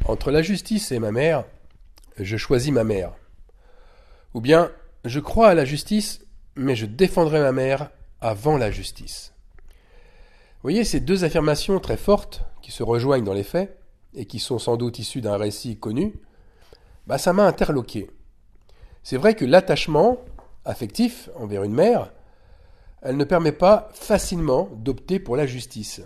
Entre la justice et ma mère, je choisis ma mère. Ou bien, je crois à la justice, mais je défendrai ma mère avant la justice. Vous voyez, ces deux affirmations très fortes, qui se rejoignent dans les faits, et qui sont sans doute issues d'un récit connu, ça m'a interloqué. C'est vrai que l'attachement affectif envers une mère, elle ne permet pas facilement d'opter pour la justice.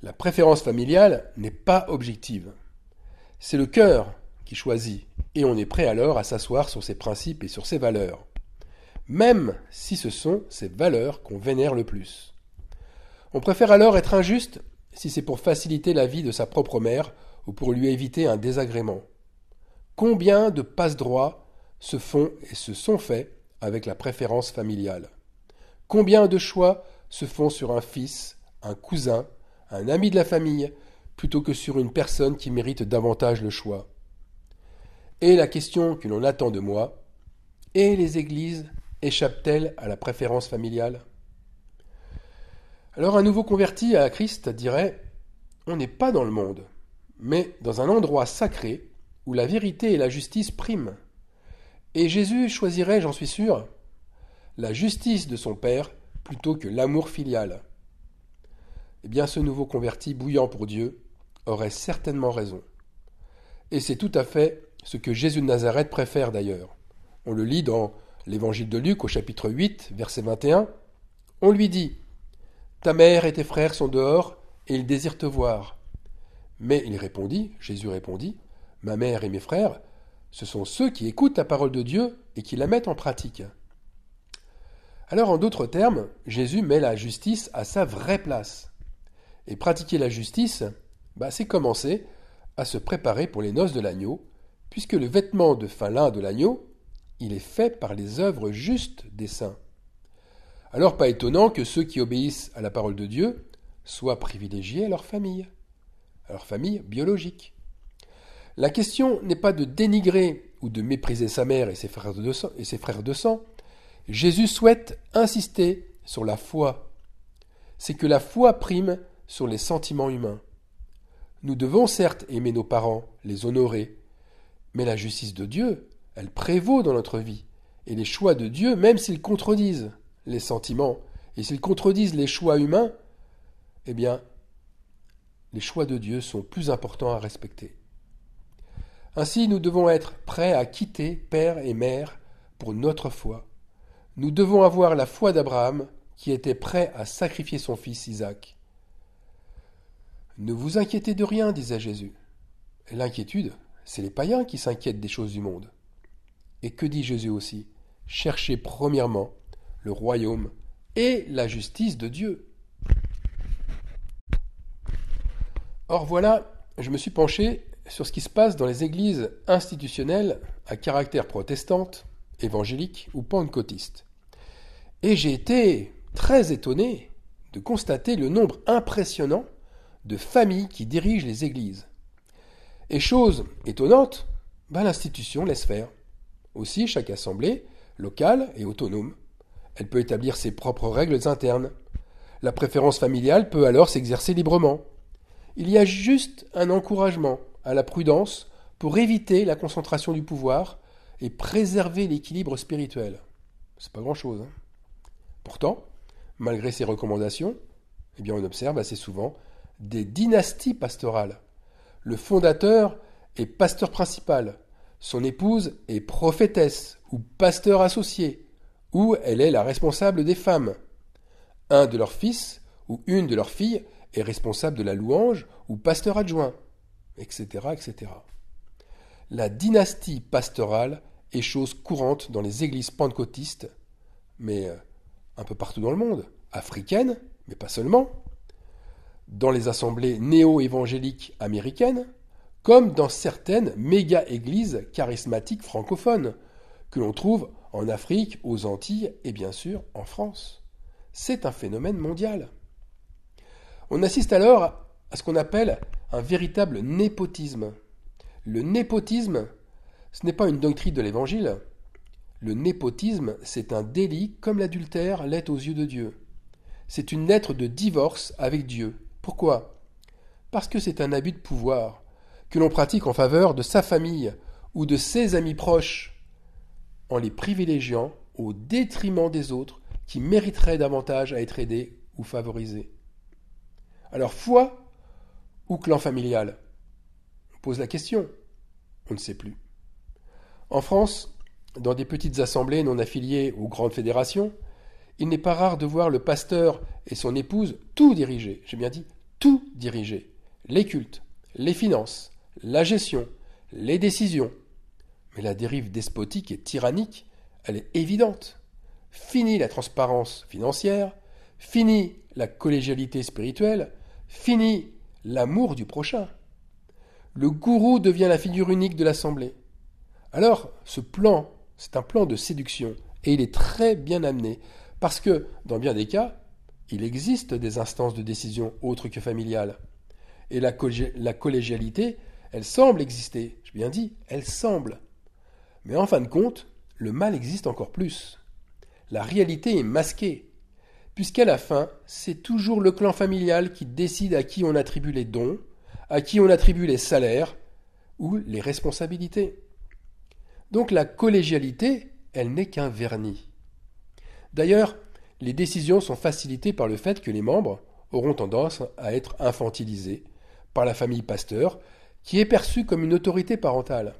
La préférence familiale n'est pas objective. C'est le cœur qui choisit, et on est prêt alors à s'asseoir sur ses principes et sur ses valeurs, même si ce sont ces valeurs qu'on vénère le plus. On préfère alors être injuste si c'est pour faciliter la vie de sa propre mère ou pour lui éviter un désagrément. Combien de passe-droits se font et se sont faits avec la préférence familiale? Combien de choix se font sur un fils, un cousin, un ami de la famille, plutôt que sur une personne qui mérite davantage le choix? Et la question que l'on attend de moi, et les églises échappent-elles à la préférence familiale? Alors un nouveau converti à Christ dirait, on n'est pas dans le monde, mais dans un endroit sacré où la vérité et la justice priment. Et Jésus choisirait, j'en suis sûr, la justice de son Père plutôt que l'amour filial. Eh bien, ce nouveau converti bouillant pour Dieu aurait certainement raison. Et c'est tout à fait ce que Jésus de Nazareth préfère d'ailleurs. On le lit dans l'évangile de Luc au chapitre 8, verset 21. On lui dit « Ta mère et tes frères sont dehors et ils désirent te voir. » Mais Jésus répondit « Ma mère et mes frères, ce sont ceux qui écoutent la parole de Dieu et qui la mettent en pratique. » Alors, en d'autres termes, Jésus met la justice à sa vraie place. Et pratiquer la justice, c'est commencer à se préparer pour les noces de l'agneau, puisque le vêtement de fin lin de l'agneau, il est fait par les œuvres justes des saints. Alors, pas étonnant que ceux qui obéissent à la parole de Dieu soient privilégiés à leur famille biologique. La question n'est pas de dénigrer ou de mépriser sa mère et ses frères de sang. Jésus souhaite insister sur la foi. C'est que la foi prime sur les sentiments humains. Nous devons certes aimer nos parents, les honorer, mais la justice de Dieu, elle prévaut dans notre vie. Et les choix de Dieu, même s'ils contredisent les sentiments et s'ils contredisent les choix humains, eh bien, les choix de Dieu sont plus importants à respecter. Ainsi, nous devons être prêts à quitter père et mère pour notre foi. Nous devons avoir la foi d'Abraham qui était prêt à sacrifier son fils Isaac. Ne vous inquiétez de rien, disait Jésus. Et l'inquiétude, c'est les païens qui s'inquiètent des choses du monde. Et que dit Jésus aussi? Cherchez premièrement le royaume et la justice de Dieu. Or voilà, je me suis penché sur ce qui se passe dans les églises institutionnelles à caractère protestante, évangélique ou pentecôtiste. Et j'ai été très étonné de constater le nombre impressionnant de familles qui dirigent les églises. Et chose étonnante, l'institution laisse faire. Aussi, chaque assemblée, locale et autonome, elle peut établir ses propres règles internes. La préférence familiale peut alors s'exercer librement. Il y a juste un encouragement à la prudence pour éviter la concentration du pouvoir et préserver l'équilibre spirituel. C'est pas grand-chose. Pourtant, malgré ces recommandations, on observe assez souvent des dynasties pastorales. Le fondateur est pasteur principal, son épouse est prophétesse ou pasteur associé, ou elle est la responsable des femmes. Un de leurs fils ou une de leurs filles est responsable de la louange ou pasteur adjoint, etc., etc. La dynastie pastorale est chose courante dans les églises pentecôtistes, mais un peu partout dans le monde, africaines, mais pas seulement, dans les assemblées néo-évangéliques américaines, comme dans certaines méga-églises charismatiques francophones, que l'on trouve en Afrique, aux Antilles et bien sûr en France. C'est un phénomène mondial. On assiste alors à ce qu'on appelle un véritable népotisme. Le népotisme, ce n'est pas une doctrine de l'Évangile. Le népotisme, c'est un délit comme l'adultère l'est aux yeux de Dieu. C'est une lettre de divorce avec Dieu. Pourquoi? Parce que c'est un abus de pouvoir, que l'on pratique en faveur de sa famille ou de ses amis proches, en les privilégiant au détriment des autres qui mériteraient davantage à être aidés ou favorisés. Alors, foi ou clan familial? On pose la question. On ne sait plus. En France, dans des petites assemblées non affiliées aux grandes fédérations, il n'est pas rare de voir le pasteur et son épouse tout diriger. J'ai bien dit tout diriger. Les cultes, les finances, la gestion, les décisions. Mais la dérive despotique et tyrannique, elle est évidente. Fini la transparence financière, fini la collégialité spirituelle, fini l'amour du prochain. Le gourou devient la figure unique de l'assemblée. Alors, ce plan, c'est un plan de séduction, et il est très bien amené, parce que, dans bien des cas, il existe des instances de décision autres que familiales. Et la collégialité, elle semble exister. J'ai bien dit, elle semble. Mais en fin de compte, le mal existe encore plus. La réalité est masquée, puisqu'à la fin, c'est toujours le clan familial qui décide à qui on attribue les dons, à qui on attribue les salaires ou les responsabilités. Donc la collégialité, elle n'est qu'un vernis. D'ailleurs, les décisions sont facilitées par le fait que les membres auront tendance à être infantilisés par la famille pasteur, qui est perçue comme une autorité parentale.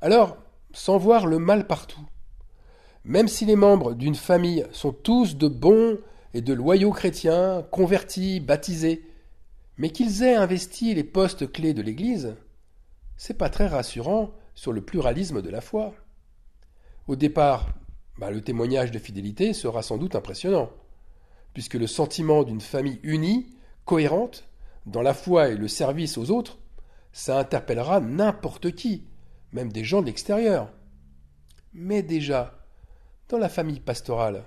Alors, sans voir le mal partout, même si les membres d'une famille sont tous de bons et de loyaux chrétiens, convertis, baptisés, mais qu'ils aient investi les postes clés de l'Église, c'est pas très rassurant sur le pluralisme de la foi. Au départ, le témoignage de fidélité sera sans doute impressionnant, puisque le sentiment d'une famille unie, cohérente, dans la foi et le service aux autres, ça interpellera n'importe qui, même des gens de l'extérieur. Mais déjà, dans la famille pastorale,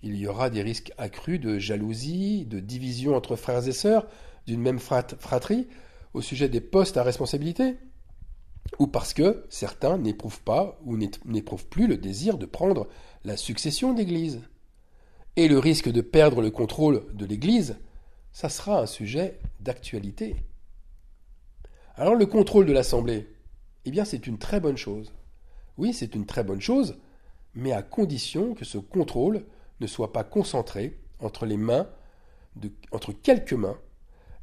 il y aura des risques accrus de jalousie, de division entre frères et sœurs d'une même fratrie au sujet des postes à responsabilité, ou parce que certains n'éprouvent pas ou n'éprouvent plus le désir de prendre la succession d'Église. Et le risque de perdre le contrôle de l'Église, ça sera un sujet d'actualité. Alors le contrôle de l'Assemblée, c'est une très bonne chose. Oui, c'est une très bonne chose, mais à condition que ce contrôle ne soit pas concentré entre quelques mains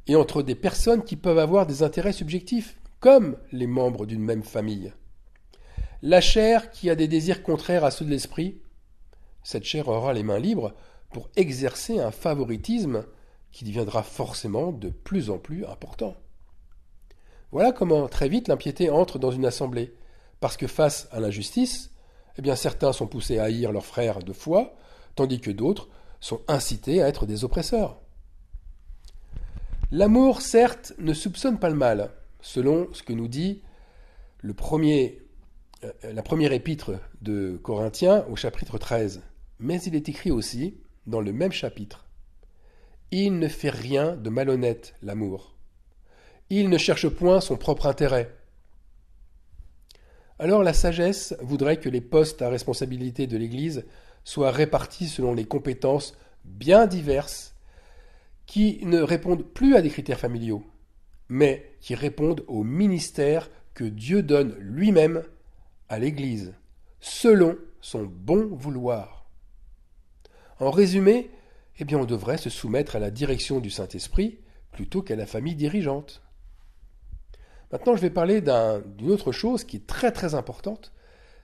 et entre des personnes qui peuvent avoir des intérêts subjectifs, comme les membres d'une même famille. La chair qui a des désirs contraires à ceux de l'esprit, cette chair aura les mains libres pour exercer un favoritisme qui deviendra forcément de plus en plus important. Voilà comment très vite l'impiété entre dans une assemblée, parce que face à l'injustice, certains sont poussés à haïr leurs frères de foi, tandis que d'autres sont incités à être des oppresseurs. L'amour, certes, ne soupçonne pas le mal, selon ce que nous dit la première épître de Corinthiens au chapitre 13. Mais il est écrit aussi, dans le même chapitre, « Il ne fait rien de malhonnête, l'amour. Il ne cherche point son propre intérêt. » Alors la sagesse voudrait que les postes à responsabilité de l'Église soient répartis selon les compétences bien diverses qui ne répondent plus à des critères familiaux, mais qui répondent au ministère que Dieu donne lui-même à l'Église, selon son bon vouloir. En résumé, on devrait se soumettre à la direction du Saint-Esprit plutôt qu'à la famille dirigeante. Maintenant, je vais parler d'une autre chose qui est très très importante,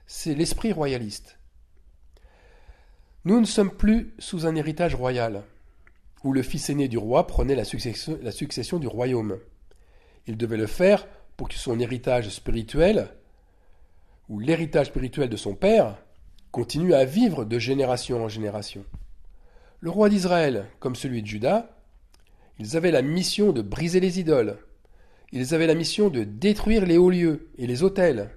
c'est l'esprit royaliste. Nous ne sommes plus sous un héritage royal, où le fils aîné du roi prenait la succession du royaume. Il devait le faire pour que son héritage spirituel, ou l'héritage spirituel de son père, continue à vivre de génération en génération. Le roi d'Israël, comme celui de Juda, ils avaient la mission de briser les idoles. Ils avaient la mission de détruire les hauts lieux et les autels.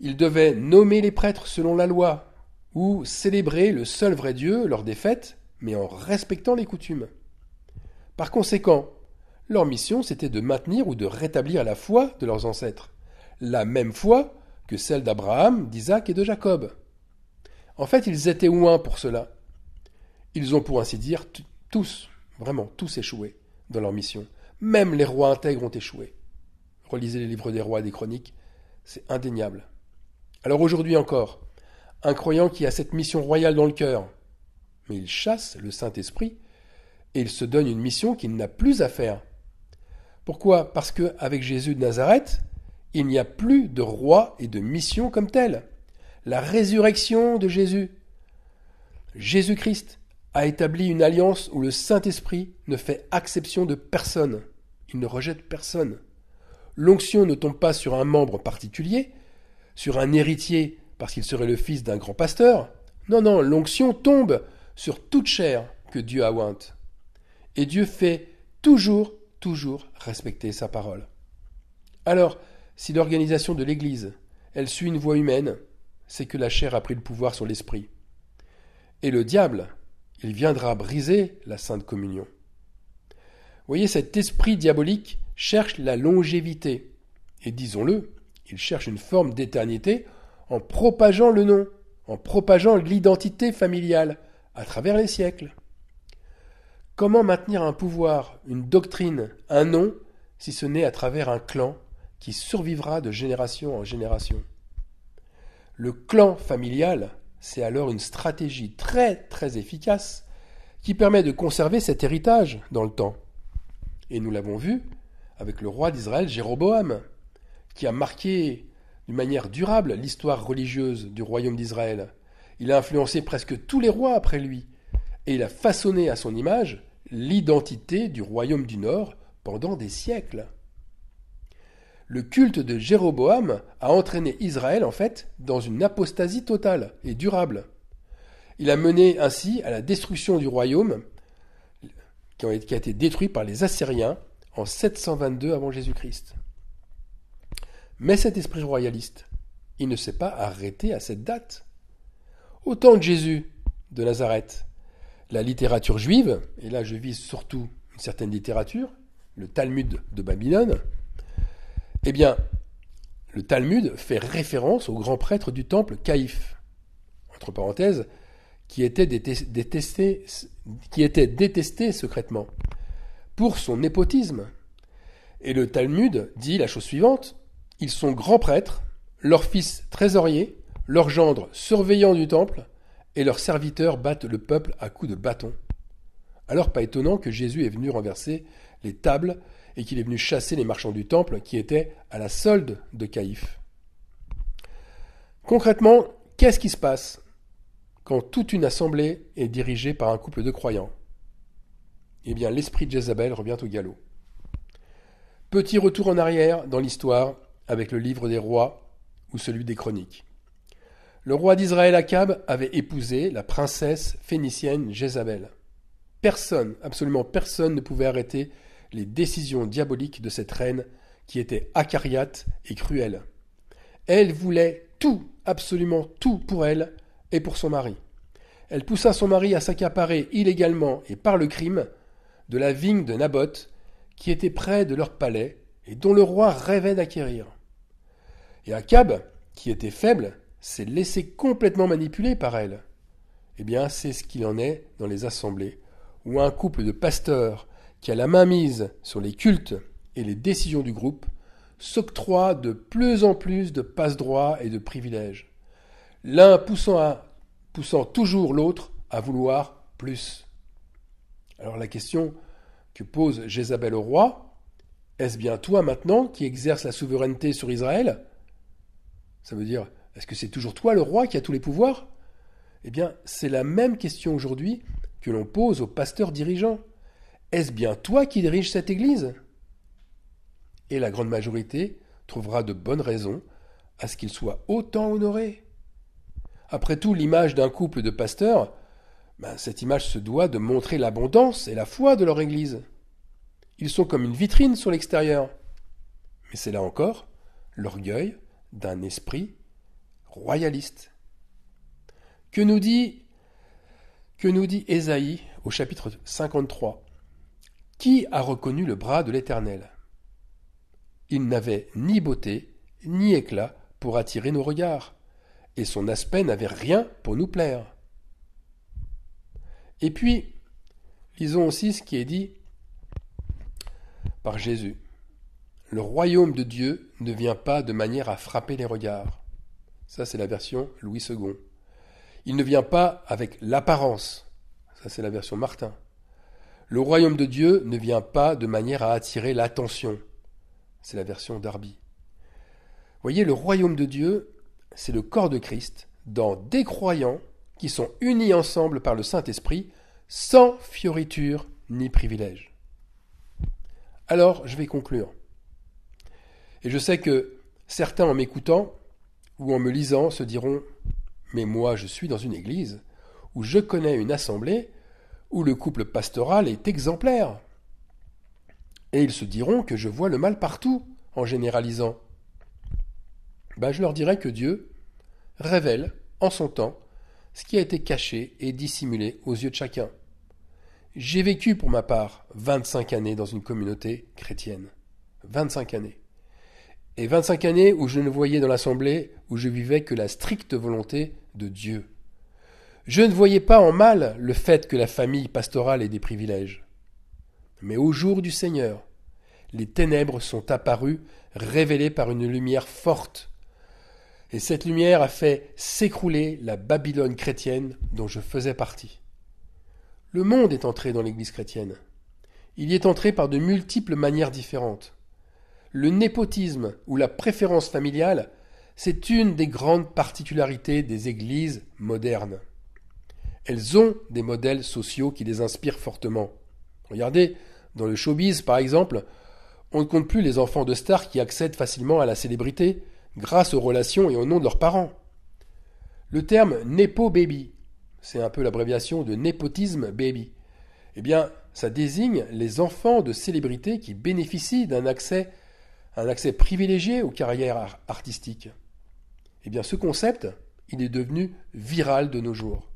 Ils devaient nommer les prêtres selon la loi, ou célébrer le seul vrai Dieu lors des fêtes, mais en respectant les coutumes. Par conséquent, leur mission c'était de maintenir ou de rétablir la foi de leurs ancêtres, la même foi que celle d'Abraham, d'Isaac et de Jacob. En fait, ils étaient ouins pour cela. Ils ont pour ainsi dire vraiment tous échoué dans leur mission. Même les rois intègres ont échoué. Relisez les livres des rois et des chroniques, c'est indéniable. Alors aujourd'hui encore, un croyant qui a cette mission royale dans le cœur, mais il chasse le Saint-Esprit et il se donne une mission qu'il n'a plus à faire. Pourquoi ? Parce qu'avec Jésus de Nazareth, il n'y a plus de roi et de mission comme tel. La résurrection de Jésus, Jésus-Christ, a établi une alliance où le Saint-Esprit ne fait acception de personne. Il ne rejette personne. L'onction ne tombe pas sur un membre particulier, sur un héritier parce qu'il serait le fils d'un grand pasteur. Non, l'onction tombe sur toute chair que Dieu a ointe. Et Dieu fait toujours respecter sa parole. Alors, si l'organisation de l'Église, elle suit une voie humaine, c'est que la chair a pris le pouvoir sur l'esprit. Et le diable, il viendra briser la Sainte Communion. Vous voyez, cet esprit diabolique cherche la longévité. Et disons-le, il cherche une forme d'éternité en propageant le nom, en propageant l'identité familiale à travers les siècles. Comment maintenir un pouvoir, une doctrine, un nom, si ce n'est à travers un clan qui survivra de génération en génération ? Le clan familial, c'est alors une stratégie très efficace qui permet de conserver cet héritage dans le temps. Et nous l'avons vu avec le roi d'Israël, Jéroboam, qui a marqué d'une manière durable l'histoire religieuse du royaume d'Israël. Il a influencé presque tous les rois après lui, et il a façonné à son image l'identité du royaume du Nord pendant des siècles. Le culte de Jéroboam a entraîné Israël, en fait, dans une apostasie totale et durable. Il a mené ainsi à la destruction du royaume qui a été détruit par les Assyriens en 722 avant Jésus-Christ. Mais cet esprit royaliste, il ne s'est pas arrêté à cette date. Au temps de Jésus de Nazareth, la littérature juive, et là je vise surtout une certaine littérature, le Talmud de Babylone, eh bien, le Talmud fait référence au grand prêtre du temple Caïphe, entre parenthèses, qui était détesté secrètement pour son népotisme. Et le Talmud dit la chose suivante: ils sont grands prêtres, leurs fils trésoriers, leurs gendres surveillants du temple, et leurs serviteurs battent le peuple à coups de bâton. Alors pas étonnant que Jésus est venu renverser les tables et qu'il est venu chasser les marchands du temple qui étaient à la solde de Caïphe. Concrètement, qu'est-ce qui se passe quand toute une assemblée est dirigée par un couple de croyants ? Eh bien, l'esprit de Jézabel revient au galop. Petit retour en arrière dans l'histoire avec le livre des rois ou celui des chroniques. Le roi d'Israël Akab avait épousé la princesse phénicienne Jézabel. Personne, absolument personne ne pouvait arrêter les décisions diaboliques de cette reine qui était acariâtre et cruelle. Elle voulait tout, absolument tout pour elle et pour son mari. Elle poussa son mari à s'accaparer illégalement et par le crime de la vigne de Naboth qui était près de leur palais et dont le roi rêvait d'acquérir. Et Akab, qui était faible, s'est laissé complètement manipuler par elle. Eh bien, c'est ce qu'il en est dans les assemblées, où un couple de pasteurs qui a la main mise sur les cultes et les décisions du groupe s'octroie de plus en plus de passe-droits et de privilèges, l'un poussant toujours l'autre à vouloir plus. Alors la question que pose Jézabel au roi: est-ce bien toi maintenant qui exerces la souveraineté sur Israël ? Ça veut dire, est-ce que c'est toujours toi le roi qui a tous les pouvoirs ? Eh bien, c'est la même question aujourd'hui que l'on pose aux pasteurs dirigeants. Est-ce bien toi qui diriges cette église ? Et la grande majorité trouvera de bonnes raisons à ce qu'il soit autant honoré. Après tout, l'image d'un couple de pasteurs, cette image se doit de montrer l'abondance et la foi de leur église. Ils sont comme une vitrine sur l'extérieur. Mais c'est là encore l'orgueil d'un esprit royaliste. Que nous dit Ésaïe au chapitre 53 ? Qui a reconnu le bras de l'Éternel ? Il n'avait ni beauté, ni éclat pour attirer nos regards, et son aspect n'avait rien pour nous plaire. Et puis, lisons aussi ce qui est dit par Jésus. le royaume de Dieu ne vient pas de manière à frapper les regards. Ça, c'est la version Louis II. Il ne vient pas avec l'apparence. Ça, c'est la version Martin. Le royaume de Dieu ne vient pas de manière à attirer l'attention. C'est la version Darby. Voyez, le royaume de Dieu, c'est le corps de Christ dans des croyants qui sont unis ensemble par le Saint-Esprit, sans fioriture ni privilège. Alors, je vais conclure. Et je sais que certains, en m'écoutant ou en me lisant, se diront « Mais moi, je suis dans une église où je connais une assemblée où le couple pastoral est exemplaire. » Et ils se diront que je vois le mal partout, en généralisant. Je leur dirai que Dieu révèle, en son temps, ce qui a été caché et dissimulé aux yeux de chacun. J'ai vécu, pour ma part, 25 années dans une communauté chrétienne. 25 années. Et 25 années où je ne voyais dans l'assemblée, où je vivais que la stricte volonté de Dieu. Je ne voyais pas en mal le fait que la famille pastorale ait des privilèges. Mais au jour du Seigneur, les ténèbres sont apparues, révélées par une lumière forte. Et cette lumière a fait s'écrouler la Babylone chrétienne dont je faisais partie. Le monde est entré dans l'Église chrétienne. Il y est entré par de multiples manières différentes. Le népotisme ou la préférence familiale, c'est une des grandes particularités des églises modernes. Elles ont des modèles sociaux qui les inspirent fortement. Regardez, dans le showbiz par exemple, on ne compte plus les enfants de stars qui accèdent facilement à la célébrité grâce aux relations et au nom de leurs parents. Le terme « Nepo Baby », c'est un peu l'abréviation de « népotisme baby », eh bien, ça désigne les enfants de célébrités qui bénéficient d'un accès privilégié aux carrières artistiques. Eh bien, ce concept, il est devenu viral de nos jours.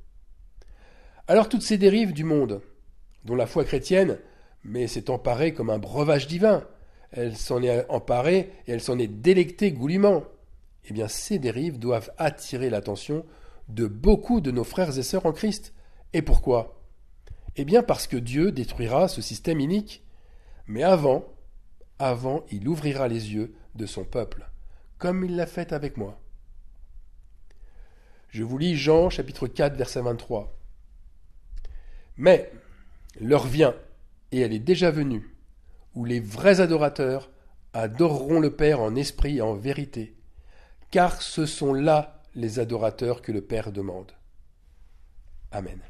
Alors, toutes ces dérives du monde, dont la foi chrétienne, mais s'est emparée comme un breuvage divin, elle s'en est emparée et elle s'en est délectée goulûment, eh bien, ces dérives doivent attirer l'attention de beaucoup de nos frères et sœurs en Christ. Et pourquoi ? Eh bien, parce que Dieu détruira ce système inique. Mais avant, il ouvrira les yeux de son peuple, comme il l'a fait avec moi. Je vous lis Jean chapitre 4, verset 23. Mais l'heure vient, et elle est déjà venue, où les vrais adorateurs adoreront le Père en esprit et en vérité, car ce sont là les adorateurs que le Père demande. Amen.